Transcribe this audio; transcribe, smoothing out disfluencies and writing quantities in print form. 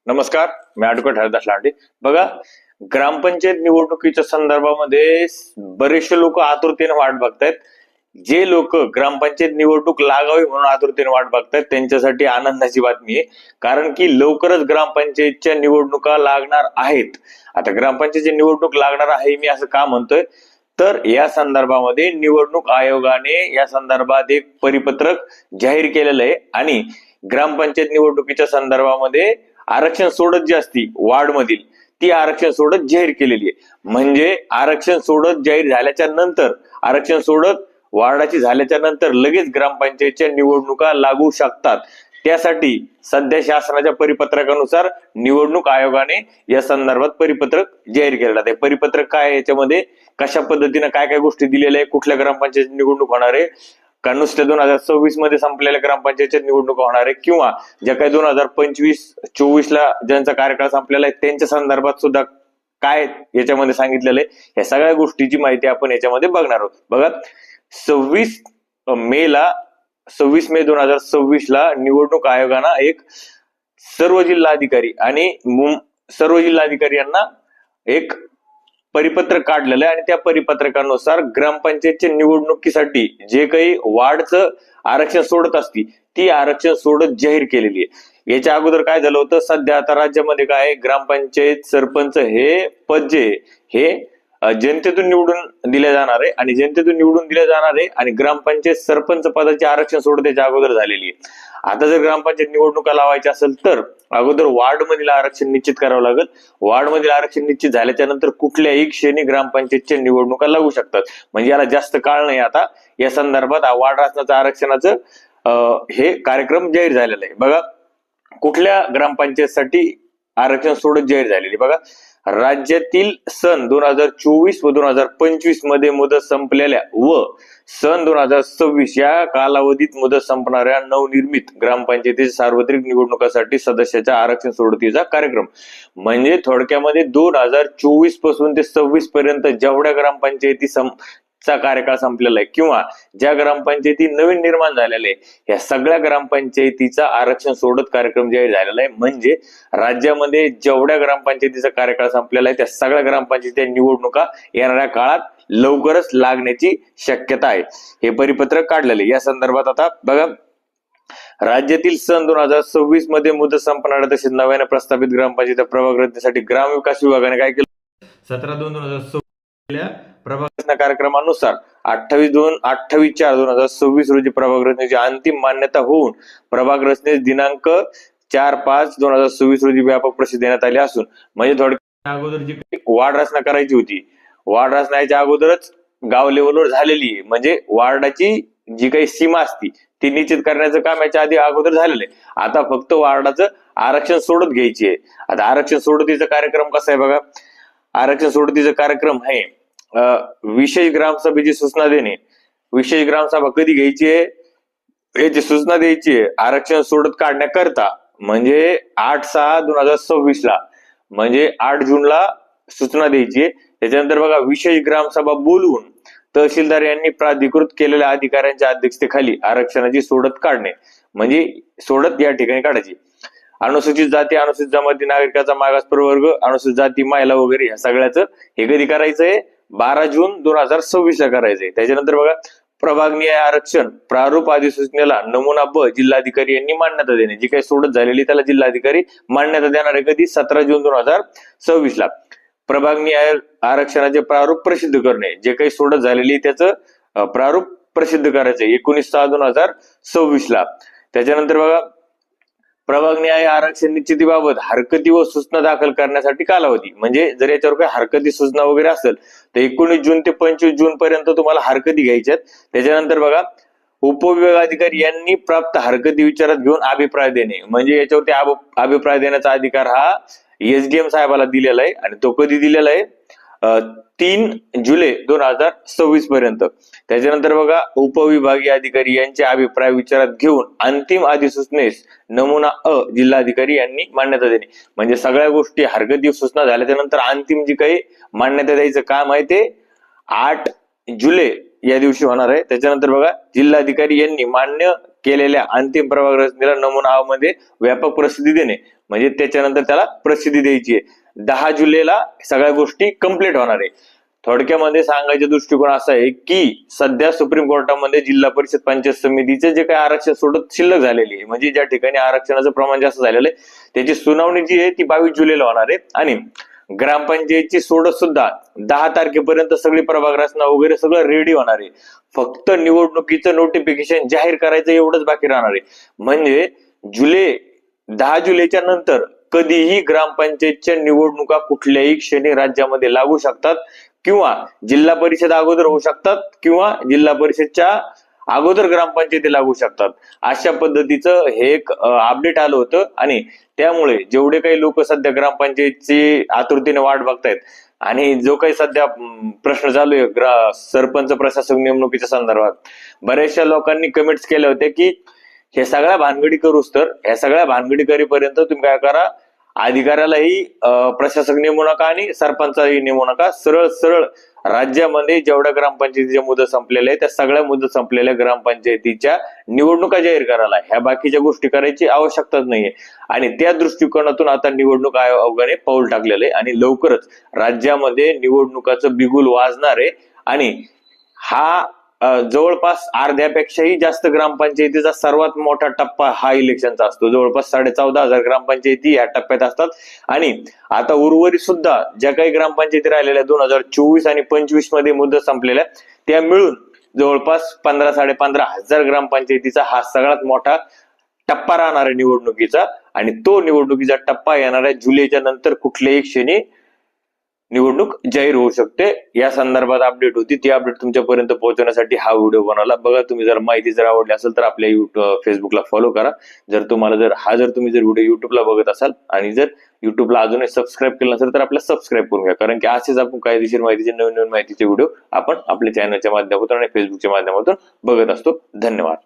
नमस्कार, मी ॲडव्होकेट हरदास लांडे. बघा, ग्रामपंचायत निवडणुकीच्या संदर्भामध्ये बरेचसे लोक आतुरतेने वाट बघतायत. जे लोक ग्रामपंचायत निवडणूक लागावी म्हणून आतुरतेने वाट बघतायत त्यांच्यासाठी आनंदाची बातमी आहे. कारण की लवकरच ग्रामपंचायतच्या निवडणुका लागणार आहेत. आता ग्रामपंचायतची निवडणूक लागणार आहे मी असं का म्हणतोय, तर या संदर्भामध्ये निवडणूक आयोगाने या संदर्भात एक परिपत्रक जाहीर केलेलं आहे आणि ग्रामपंचायत निवडणुकीच्या संदर्भामध्ये आरक्षण सोडत जी असती वार्ड मधील ती आरक्षण सोडत जाहीर केलेली आहे. म्हणजे आरक्षण सोडत जाहीर झाल्याच्या नंतर आरक्षण सोडत वार्डाची झाल्याच्या नंतर लगेच ग्रामपंचायतच्या निवडणुका लागू शकतात. त्यासाठी सध्या शासनाच्या परिपत्रकानुसार निवडणूक आयोगाने या संदर्भात परिपत्रक जाहीर केलेलं आहे. परिपत्रक काय, याच्यामध्ये कशा पद्धतीने काय काय गोष्टी दिलेल्या आहे, कुठल्या ग्रामपंचायत निवडणूक होणार आहे, का नुसत्या 2026 मध्ये संपलेल्या ग्रामपंचायतच्या निवडणुका होणार आहे, किंवा ज्या काही 2025-24 ला ज्यांचा कार्यकाळ संपलेला आहे त्यांच्या संदर्भात सुद्धा काय याच्यामध्ये सांगितलेलं आहे. या सगळ्या गोष्टीची माहिती आपण याच्यामध्ये बघणार आहोत. बघा, 26 मे 2026 ला निवडणूक आयोगानं एक सर्व जिल्हाधिकारी आणि सर्व जिल्हाधिकारी यांना एक परिपत्रक काढलेलं आहे आणि त्या परिपत्रकानुसार ग्रामपंचायतच्या निवडणुकीसाठी जे काही वार्डचं आरक्षण सोडत असती ती आरक्षण सोडत जाहीर केलेली आहे. याच्या अगोदर काय झालं होतं, सध्या आता राज्यामध्ये काय ग्रामपंचायत सरपंच हे पद जे हे जनतेतून निवडून दिले जाणार आहे आणि जनतेतून निवडून दिले जाणार आहे आणि ग्रामपंचायत सरपंच पदाचे आरक्षण सोडत त्याच्या अगोदर झालेली आहे. आता जर ग्रामपंचायत निवडणुका लावायच्या असेल तर अगोदर वार्ड मधील आरक्षण निश्चित करावं लागेल. वार्ड मधील आरक्षण निश्चित झाल्याच्या नंतर कुठल्याही क्षणी ग्रामपंचायतच्या निवडणुका लागू शकतात. म्हणजे याला जास्त काळ नाही. आता या संदर्भात वार्ड रचनाचं आरक्षणाचं हे कार्यक्रम जाहीर झालेला आहे. बघा, कुठल्या ग्रामपंचायतसाठी आरक्षण सोडत जाहीर झालेली. बघा, राज्यातील सन 2024 व 2025 मध्ये मुदत संपलेल्या व सन 2026 या कालावधीत मुदत संपणाऱ्या नवनिर्मित ग्रामपंचायतीच्या सार्वत्रिक निवडणुकासाठी सदस्याच्या आरक्षण सोडतीचा कार्यक्रम. म्हणजे थोडक्यामध्ये 2024 पासून ते 26 पर्यंत जेवढ्या ग्रामपंचायती चा कार्यकाळ संपलेला आहे किंवा ज्या ग्रामपंचायती नवीन निर्माण झालेल्या आहे या सगळ्या ग्रामपंचायतीचा आरक्षण सोडत कार्यक्रम जाहीर झालेला आहे. म्हणजे राज्यामध्ये जेवढ्या ग्रामपंचायतीचा कार्यकाळ संपलेला आहे त्या सगळ्या ग्रामपंचायती निवडणुका येणाऱ्या काळात लवकरच लागण्याची शक्यता आहे. हे परिपत्रक काढलेले. या संदर्भात आता बघा, राज्यातील सन 2026 मध्ये मुदत संपणाऱ्या तसेच नव्याने प्रस्थापित ग्रामपंचायत प्रभाग रचनेसाठी ग्रामविकास विभागाने काय केलं, 17/2/2026 प्रभाग कार्यक्रमानुसार 28/4/2026 रोजी प्रभाग रचनेची अंतिम मान्यता होऊन प्रभाग रचनेस दिनांक 4/5/2026 रोजी व्यापक प्रसिद्धी देण्यात आली असून, म्हणजे थोडक्यात अगोदर जी वार्ड रचना करायची होती, वार्ड रचनाच्या अगोदरच गाव लेवलवर झालेली आहे. म्हणजे वार्डाची जी काही सीमा असती ती निश्चित करण्याचं काम याच्या आधी अगोदर झालेलं आहे. आता फक्त वार्डाचं आरक्षण सोडत घ्यायची आहे. आता आरक्षण सोडतीचा कार्यक्रम कसा आहे बघा, आरक्षण सोडतीचा कार्यक्रम आहे विशेष ग्रामसभेची सूचना देणे. विशेष ग्रामसभा कधी घ्यायची आहे याची सूचना द्यायची आहे आरक्षण सोडत काढण्याकरता. म्हणजे 8/6/2026 ला, म्हणजे 8 जूनला सूचना द्यायची आहे. त्याच्यानंतर बघा, विशेष ग्रामसभा बोलवून तहसीलदार यांनी प्राधिकृत केलेल्या अधिकाऱ्यांच्या अध्यक्षतेखाली आरक्षणाची सोडत काढणे. म्हणजे सोडत या ठिकाणी काढायची. अनुसूचित जाती, अनुसूचित जमाती, नागरिकाचा मागास प्रवर्ग, अनुसूचित जाती, महिला वगैरे या सगळ्याचं हे कधी करायचंय, 12 जून 2026 ला करायचंय. त्याच्यानंतर बघा, प्रभागनिहाय आरक्षण प्रारूप अधिसूचनेला नमुना ब जिल्हाधिकारी यांनी मान्यता देणे. जी काही सोडत झालेली त्याला जिल्हाधिकारी मान्यता देणार आहे. कधी, 17 जून 2026 ला. प्रभागनिहाय आरक्षणाचे प्रारूप प्रसिद्ध करणे. जे काही सोडत झालेली त्याचं प्रारूप प्रसिद्ध करायचंय 19/6/2026 ला. त्याच्यानंतर बघा, प्रभागनिहाय आरक्षण निश्चितीबाबत हरकती व सूचना दाखल करण्यासाठी कालावधी. म्हणजे जर याच्यावर काही हरकती सूचना वगैरे असेल तर 19 जून ते 25 जून पर्यंत तुम्हाला हरकती घ्यायच्यात. त्याच्यानंतर बघा, उपविभागाधिकारी यांनी प्राप्त हरकती विचारात घेऊन अभिप्राय देणे. म्हणजे याच्यावरती अभिप्राय देण्याचा अधिकार हा SDM साहेबाला दिलेला आहे आणि तो कधी दिलेला आहे, 3 जुलै 2026 पर्यंत. त्याच्यानंतर बघा, उपविभागीय अधिकारी यांचे अभिप्राय विचारात घेऊन अंतिम अधिसूचनेस नमुना अ जिल्हाधिकारी यांनी मान्यता देणे. म्हणजे सगळ्या गोष्टी हरकती सूचना झाल्याच्या नंतर अंतिम जी काही मान्यता द्यायचं काम आहे ते 8 जुलै या दिवशी होणार आहे. त्याच्यानंतर बघा, जिल्हाधिकारी यांनी मान्य केलेल्या अंतिम प्रभाग रचनेला नमुना अ मध्ये व्यापक प्रसिद्धी देणे. म्हणजे त्याच्यानंतर त्याला प्रसिद्धी द्यायची आहे। 10 जुलैला सगळ्या गोष्टी कंप्लीट होणार आहे। थोडक्यामध्ये सांगायचा दृष्टिकोन असा आहे की सध्या सुप्रीम कोर्टामध्ये जिल्हा परिषद पंचायत समितीचे जे काही आरक्षण सोडत शिल्लक झालेली आहे, म्हणजे ज्या ठिकाणी आरक्षणाचं प्रमाण जास्त झालेलं आहे त्याची सुनावणी जी आहे ती 22 जुलैला होणार आहे। आणि ग्रामपंचायतची सोडत सुद्धा 10 तारखेपर्यंत सगळी प्रभाग रचना वगैरे सगळं रेडी होणार आहे। फक्त निवडणुकीचं नोटिफिकेशन जाहीर करायचं एवढंच बाकी राहणार आहे। म्हणजे 10 जुलैच्या नंतर कधीही ग्रामपंचायतच्या निवडणुका कुठल्याही क्षणी राज्यामध्ये लागू शकतात, किंवा जिल्हा परिषद अगोदर होऊ शकतात, किंवा जिल्हा परिषदच्या अगोदर ग्रामपंचायती लागू शकतात। अशा पद्धतीचं हे एक अपडेट आलं होतं। आणि त्यामुळे जेवढे काही लोक सध्या ग्रामपंचायतची आतुरतेने वाट बघतायत आणि जो काही सध्या प्रश्न चालू आहे सरपंच प्रशासक नेमणुकीच्या संदर्भात, बऱ्याचशा लोकांनी कमेंट्स केल्या होत्या की हे सगळ्या भानगडी करूच तर ह्या सगळ्या भानगडी करीपर्यंत तुम्ही काय करा, अधिकाऱ्यालाही प्रशासक नेमू नका आणि सरपंचाही नेमू नका। सरळ सरळ राज्यामध्ये जेवढ्या ग्रामपंचायतीच्या मुदत संपलेल्या आहेत त्या सगळ्या मुदत संपलेल्या ग्रामपंचायतीच्या निवडणुका जाहीर करायला, ह्या बाकीच्या गोष्टी करायची आवश्यकताच नाहीये। आणि त्या दृष्टिकोनातून आता निवडणूक आयोगाने पाऊल टाकलेलं आहे आणि लवकरच राज्यामध्ये निवडणुकाचं बिगुल वाजणार आहे। आणि हा जवळपास अर्ध्यापेक्षाही जास्त ग्रामपंचायतीचा सर्वात मोठा टप्पा हा इलेक्शनचा असतो। जवळपास 14,500 ग्रामपंचायती या टप्प्यात असतात। आणि आता उर्वरित सुद्धा ज्या काही ग्रामपंचायती राहिलेल्या 2024 आणि 25 मध्ये मुदत संपलेल्या, त्या मिळून जवळपास 15,500 हजार ग्रामपंचायतीचा हा सगळ्यात मोठा टप्पा राहणार आहे निवडणुकीचा। आणि तो निवडणुकीचा टप्पा येणाऱ्या जुलैच्या नंतर कुठल्याही क्षणी निवडणूक जाहीर होऊ शकते। या संदर्भात अपडेट होती, ती अपडेट तुमच्यापर्यंत पोहोचवण्यासाठी हा व्हिडिओ बनवला। बघा, तुम्ही जर माहिती जर आवडली असेल तर आपल्या फेसबुकला फॉलो करा। जर तुम्ही जर व्हिडिओ युट्यूबला बघत असाल आणि जर युट्यूबला अजूनही सबस्क्राईब केलं नसेल तर आपल्याला सबस्क्राईब करून घ्या, कारण की असेच आपण कायदेशीर माहितीचे नवीन नवीन माहितीचे व्हिडिओ आपण आपल्या चॅनलच्या माध्यमातून आणि फेसबुकच्या माध्यमातून बघत असतो। धन्यवाद।